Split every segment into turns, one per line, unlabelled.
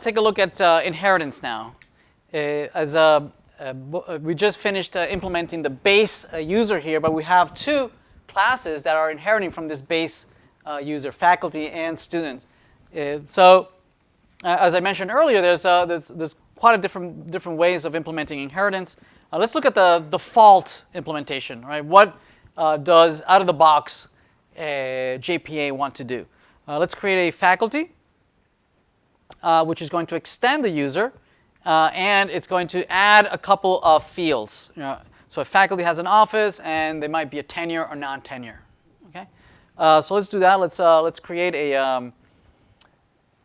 take a look at inheritance now. We just finished implementing the base user here, but we have two classes that are inheriting from this base user, faculty and student. As I mentioned earlier, there's quite a different ways of implementing inheritance. Let's look at the default implementation, right? What does out of the box JPA want to do? Let's create a faculty, which is going to extend the user, and it's going to add a couple of fields. So a faculty has an office, and they might be a tenure or non-tenure. Okay, so let's do that. Let's create a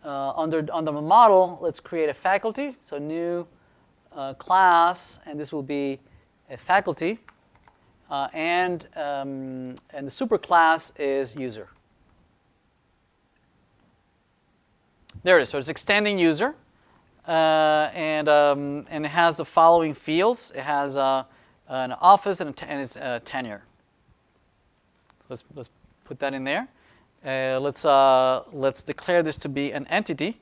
under the model. Let's create a faculty. So new class, and this will be a faculty, and the superclass is user. There it is. So it's extending user, and it has the following fields. It has an office and it's tenure. Let's put that in there. Let's declare this to be an entity.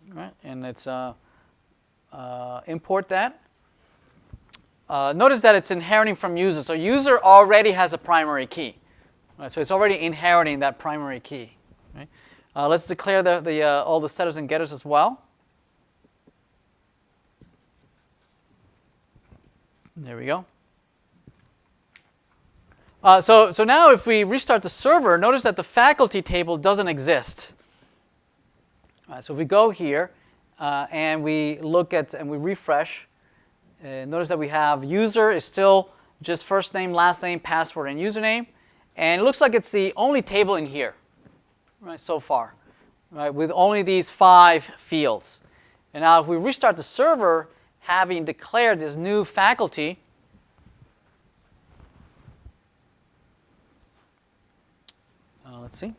All right, and let's import that. Notice that it's inheriting from user. So user already has a primary key. Right, so it's already inheriting that primary key. Right? Let's declare all the setters and getters as well. There we go. So now if we restart the server, notice that the faculty table doesn't exist. So if we go here and we look at and we refresh, notice that we have user is still just first name, last name, password, and username. And it looks like it's the only table in here, right, so far, right, with only these 5 fields. And now if we restart the server, having declared this new faculty, let's see.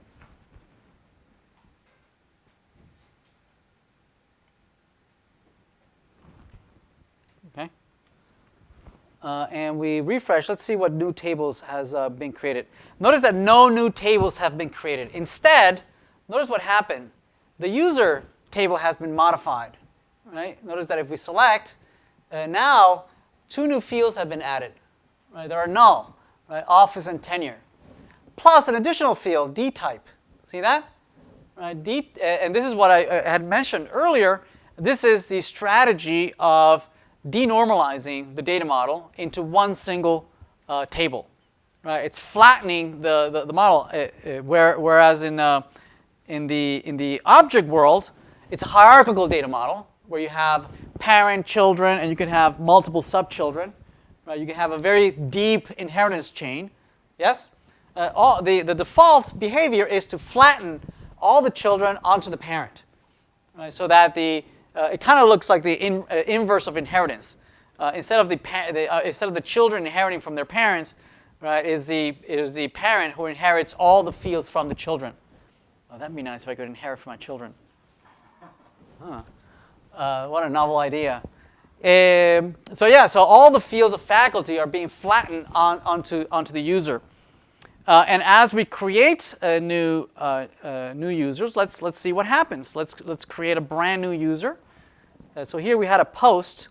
Okay. And we refresh. Let's see what new tables has been created. Notice that no new tables have been created. Instead, notice what happened. The user table has been modified. Right? Notice that if we select, now 2 new fields have been added. Right? There are null, right? Office and tenure, plus an additional field, D-type. See that? Right? And this is what I had mentioned earlier. This is the strategy of denormalizing the data model into one single table. Right? It's flattening the model, whereas in the object world, it's a hierarchical data model where you have parent, children, and you can have multiple subchildren. Right? You can have a very deep inheritance chain. Yes? The default behavior is to flatten all the children onto the parent, right? So that it kind of looks like the inverse of inheritance. Instead of the children inheriting from their parents, right, it is the parent who inherits all the fields from the children. Oh, that'd be nice if I could inherit from my children. Huh. What a novel idea. So all the fields of faculty are being flattened onto the user. And as we create new users, let's see what happens. Let's create a brand new user. So here we had a post.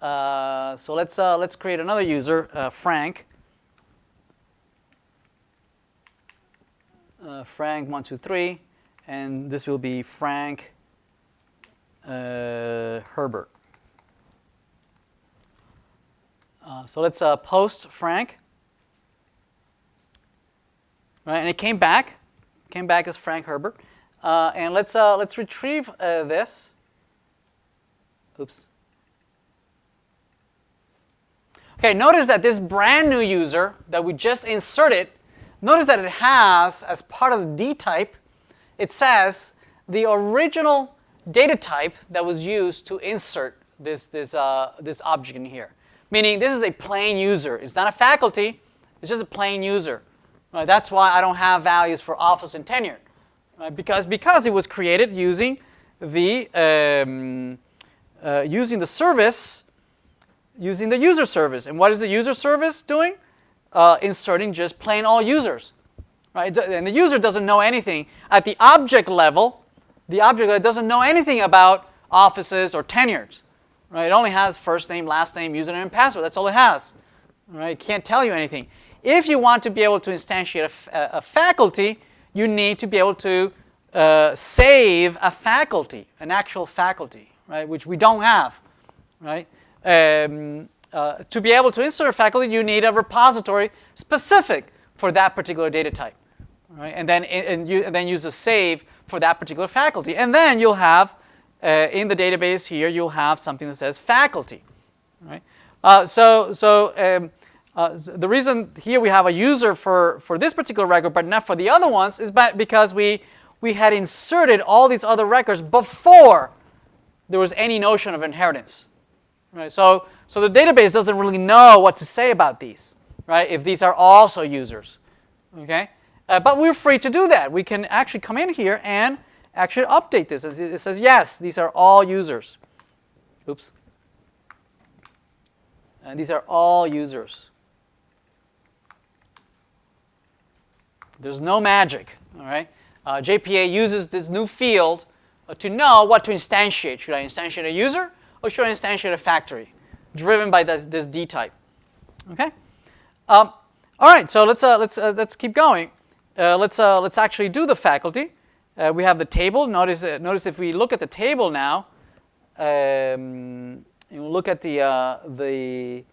So let's create another user, Frank. Frank123, and this will be Frank Herbert. So let's post Frank. Right, and it came back as Frank Herbert. And let's retrieve this. Oops. Okay, notice that this brand new user that we just inserted, notice that it has, as part of the D type, it says the original data type that was used to insert this object in here. Meaning this is a plain user. It's not a faculty, it's just a plain user. Right, that's why I don't have values for office and tenure. Right, because it was created using the service, using the user service. And what is the user service doing? Inserting just plain all users. Right? And the user doesn't know anything. At the object level, the object that doesn't know anything about offices or tenures. Right? It only has first name, last name, username, and password. That's all it has. Right? It can't tell you anything. If you want to be able to instantiate a faculty, you need to be able to save a faculty, an actual faculty, right? Which we don't have. Right? To be able to insert a faculty, you need a repository specific for that particular data type. Right? And then use a save for that particular faculty. And then you'll have, in the database here, you'll have something that says faculty. Right? The reason here we have a user for this particular record, but not for the other ones, is because we had inserted all these other records before there was any notion of inheritance. Right? So the database doesn't really know what to say about these, right? If these are also users. Okay? But we're free to do that. We can actually come in here and actually update this. It says, yes, these are all users. Oops. And these are all users. There's no magic. All right? JPA uses this new field to know what to instantiate. Should I instantiate a user or should I instantiate a factory, driven by this D type? Okay. All right. So let's keep going. Let's actually do the faculty. We have the table. Notice if we look at the table now, and we'll look at the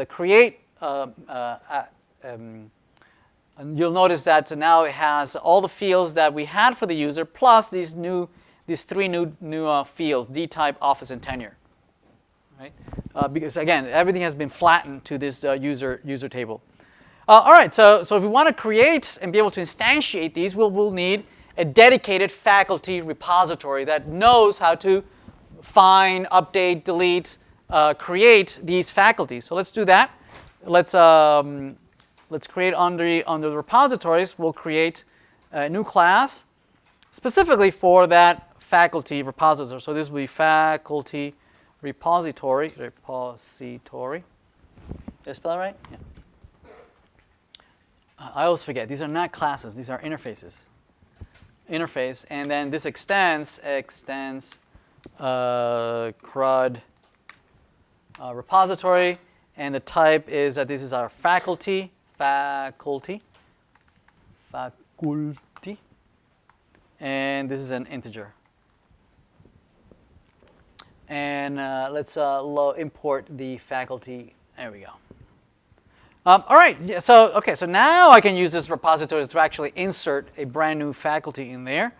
create. And you'll notice that now it has all the fields that we had for the user, plus these three new fields: D type, office, and tenure. Right? Because again, everything has been flattened to this user table. All right, so if we want to create and be able to instantiate these, we'll need a dedicated faculty repository that knows how to find, update, delete, create these faculties. So let's do that. Let's create under the repositories. We'll create a new class specifically for that faculty repository. So this will be faculty repository. Did I spell it right? Yeah. I always forget. These are not classes. These are interfaces. Interface, and then this extends CRUD repository, and the type is that this is our faculty, and this is an integer. And let's import the faculty. There we go. All right, yeah, so now I can use this repository to actually insert a brand new faculty in there.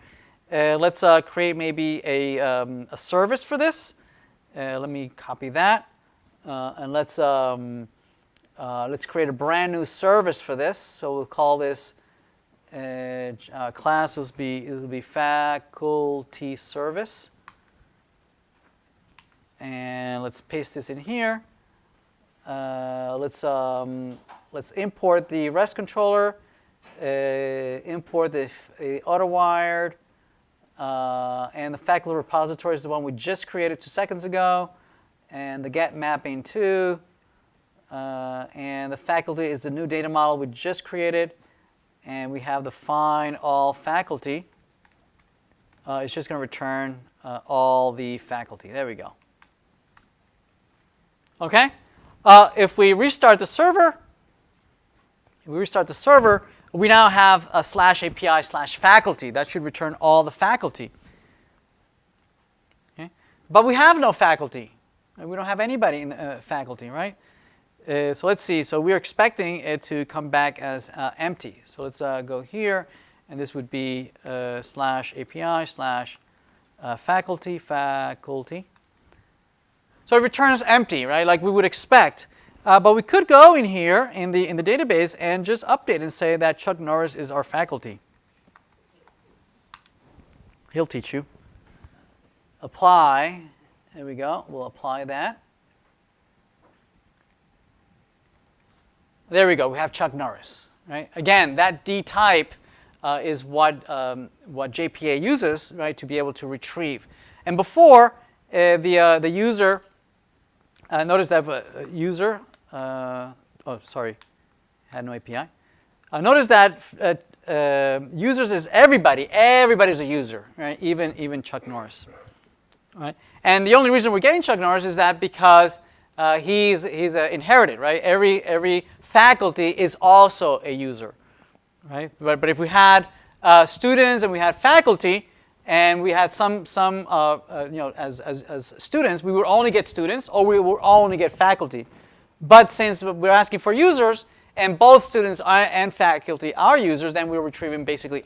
Let's create maybe a service for this. Let me copy that, and let's create a brand new service for this. So we'll call this class. Will be faculty service, and let's paste this in here. Let's import the REST controller, import the AutoWired, and the faculty repository is the one we just created 2 seconds ago, and the get mapping too, and the faculty is the new data model we just created, and we have the find all faculty. It's just going to return all the faculty. There we go. Okay. If we restart the server, we now have a /API/faculty. That should return all the faculty. Okay? But we have no faculty. We don't have anybody in the faculty, right? So let's see. So we're expecting it to come back as empty. So let's go here, and this would be /API/faculty. So it returns empty, right? Like we would expect. But we could go in here in the database and just update and say that Chuck Norris is our faculty. He'll teach you. Apply. There we go. We'll apply that. There we go. We have Chuck Norris, right? Again, that D type is what JPA uses, right, to be able to retrieve. And before the user. Notice I have a user. Oh, sorry, had no API. Notice that users is everybody. Everybody's a user, right? Even Chuck Norris, right? And the only reason we're getting Chuck Norris is that because he's inherited, right? Every faculty is also a user, right? But if we had students and we had faculty and we had some as students, we would only get students or we would only get faculty. But since we're asking for users and both students and faculty are users, then we're retrieving basically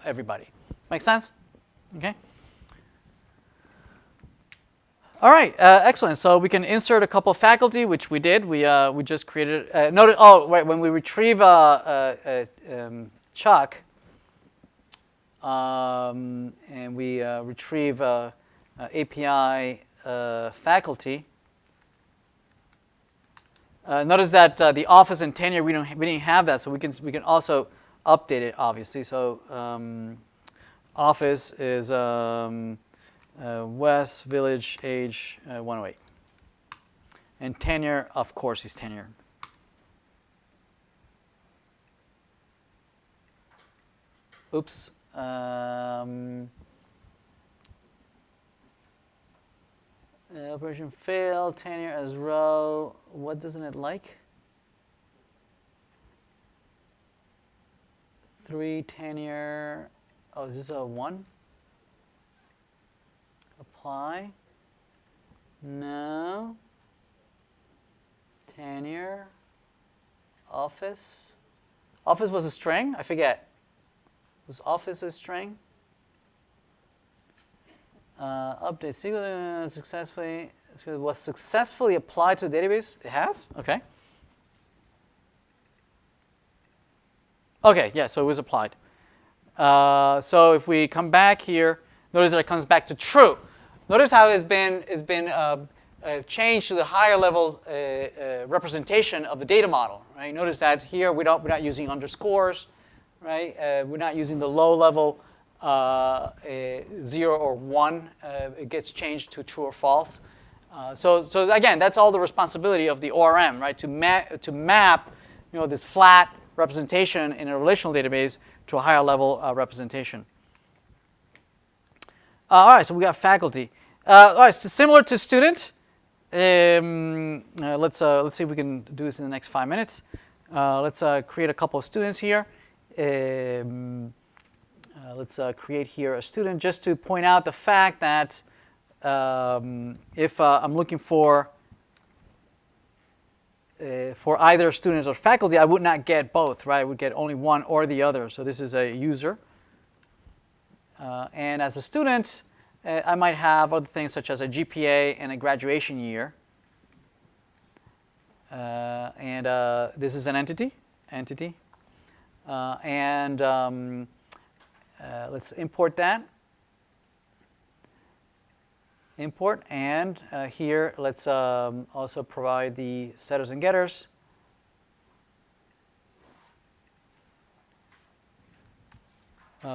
everybody. Make sense? Okay. All right, excellent. So we can insert a couple of faculty, which we did. We just created. Notice. Oh, right. When we retrieve Chuck, and we retrieve API faculty. Notice that the office and tenure we didn't have that, so we can also update it obviously. So office is West Village, age 108, and tenure, of course, he's tenured. Oops. Operation failed, tenure as row. What doesn't it like? 3 tenure. Oh, is this a 1? Apply. No. Tenure. Office. Office was a string? I forget. Was office a string? Update successfully was successfully applied to the database. It has? Okay. Okay, yeah, so it was applied. So if we come back here, notice that it comes back to true. Notice how it's been changed to the higher level representation of the data model. Right? Notice that here we're not using underscores, right? We're not using the low level 0 or 1. It gets changed to true or false. So again, that's all the responsibility of the ORM, right? To map, this flat representation in a relational database to a higher level representation. All right, so we got faculty. All right, so similar to student. Let's see if we can do this in the next 5 minutes. Let's create a couple of students here. Let's create here a student just to point out the fact that if I'm looking for either students or faculty, I would not get both, right? I would get only one or the other. So this is a user. And as a student, I might have other things such as a GPA and a graduation year. And this is an entity. Let's import that. Import, and here let's also provide the setters and getters.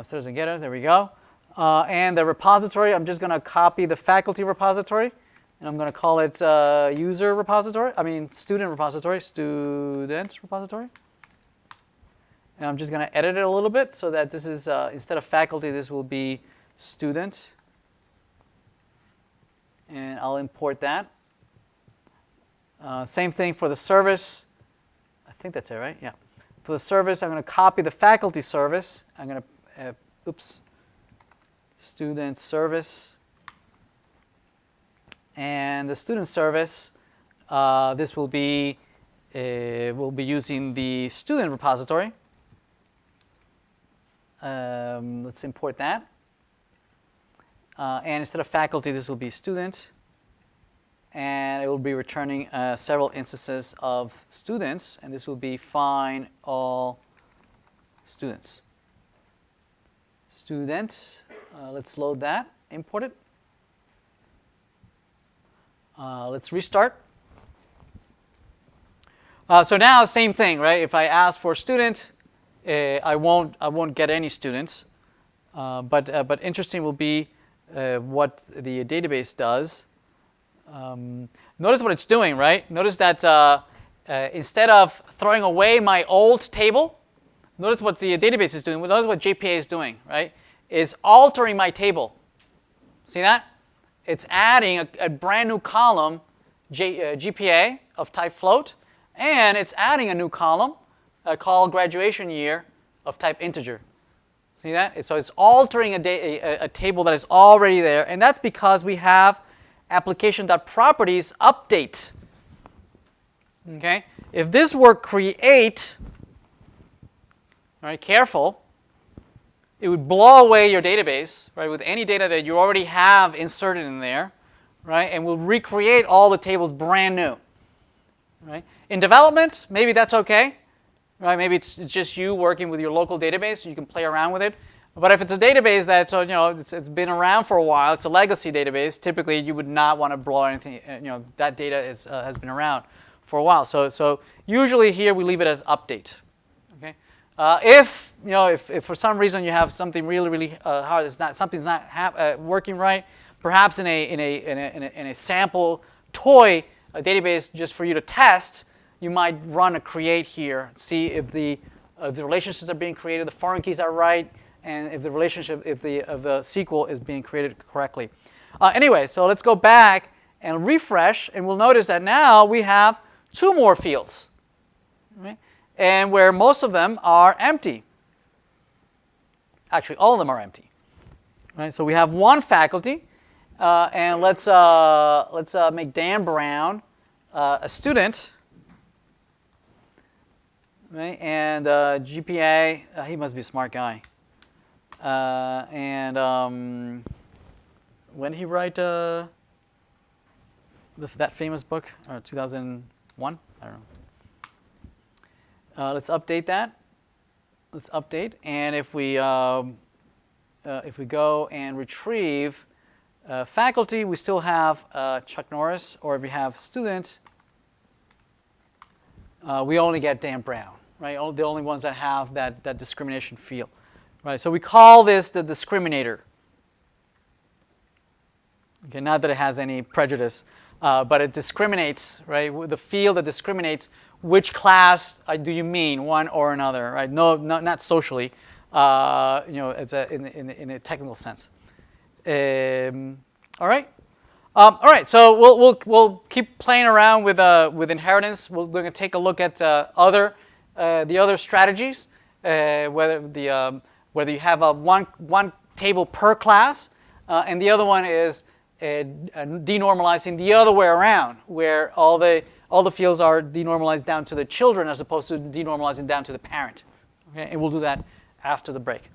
Setters and getters, there we go. And the repository, I'm just going to copy the faculty repository, and I'm going to call it student repository. And I'm just going to edit it a little bit so that this is, instead of faculty, this will be student. And I'll import that. Same thing for the service. I think that's it, right? Yeah. For the service, I'm going to copy the faculty service. I'm going to, student service. And the student service, this will be, we'll be using the student repository. Let's import that. And instead of faculty, this will be student. And it will be returning several instances of students. And this will be find all students. Student. Let's load that. Import it. Let's restart. So now, same thing, right? If I ask for student, I won't get any students. But interesting will be what the database does. Notice what it's doing, right? Notice that instead of throwing away my old table, notice what the database is doing. Notice what JPA is doing, right? Is altering my table. See that? It's adding a brand new column, GPA of type float, and it's adding a new column called graduation year of type integer. See that? So it's altering a table that is already there, and that's because we have application.properties update. Okay? If this were create, right, careful, it would blow away your database, right, with any data that you already have inserted in there, right, and will recreate all the tables brand new, right? In development, maybe that's okay, right? Maybe it's just you working with your local database, you can play around with it. But if it's a database that's, it's been around for a while, it's a legacy database, typically you would not want to blow anything, that data has been around for a while. So usually here we leave it as update. Okay? If for some reason you have something really hard, something's not working right, perhaps in a sample toy database just for you to test, you might run a create here, see if the relationships are being created, the foreign keys are right, and if the relationship, if the SQL is being created correctly. Anyway, so let's go back and refresh, and we'll notice that now we have 2 more fields, right? And where most of them are empty. Actually, all of them are empty. Right? So we have 1 faculty, and let's make Dan Brown a student. Right? And GPA, he must be a smart guy. And when did he write that famous book? 2001? I don't know. Let's update that. Let's update, and if we go and retrieve faculty, we still have Chuck Norris, or if we have student, we only get Dan Brown, right? The only ones that have that discrimination field, right? So we call this the discriminator. Okay, not that it has any prejudice, but it discriminates, right? The field that discriminates which class do you mean, one or another, right? No, not socially, it's in a technical sense. All right. All right. So we'll keep playing around with inheritance. We're going to take a look at the other strategies, whether you have one table per class, and the other one is denormalizing the other way around, where all the fields are denormalized down to the children as opposed to denormalizing down to the parent. Okay, and we'll do that after the break.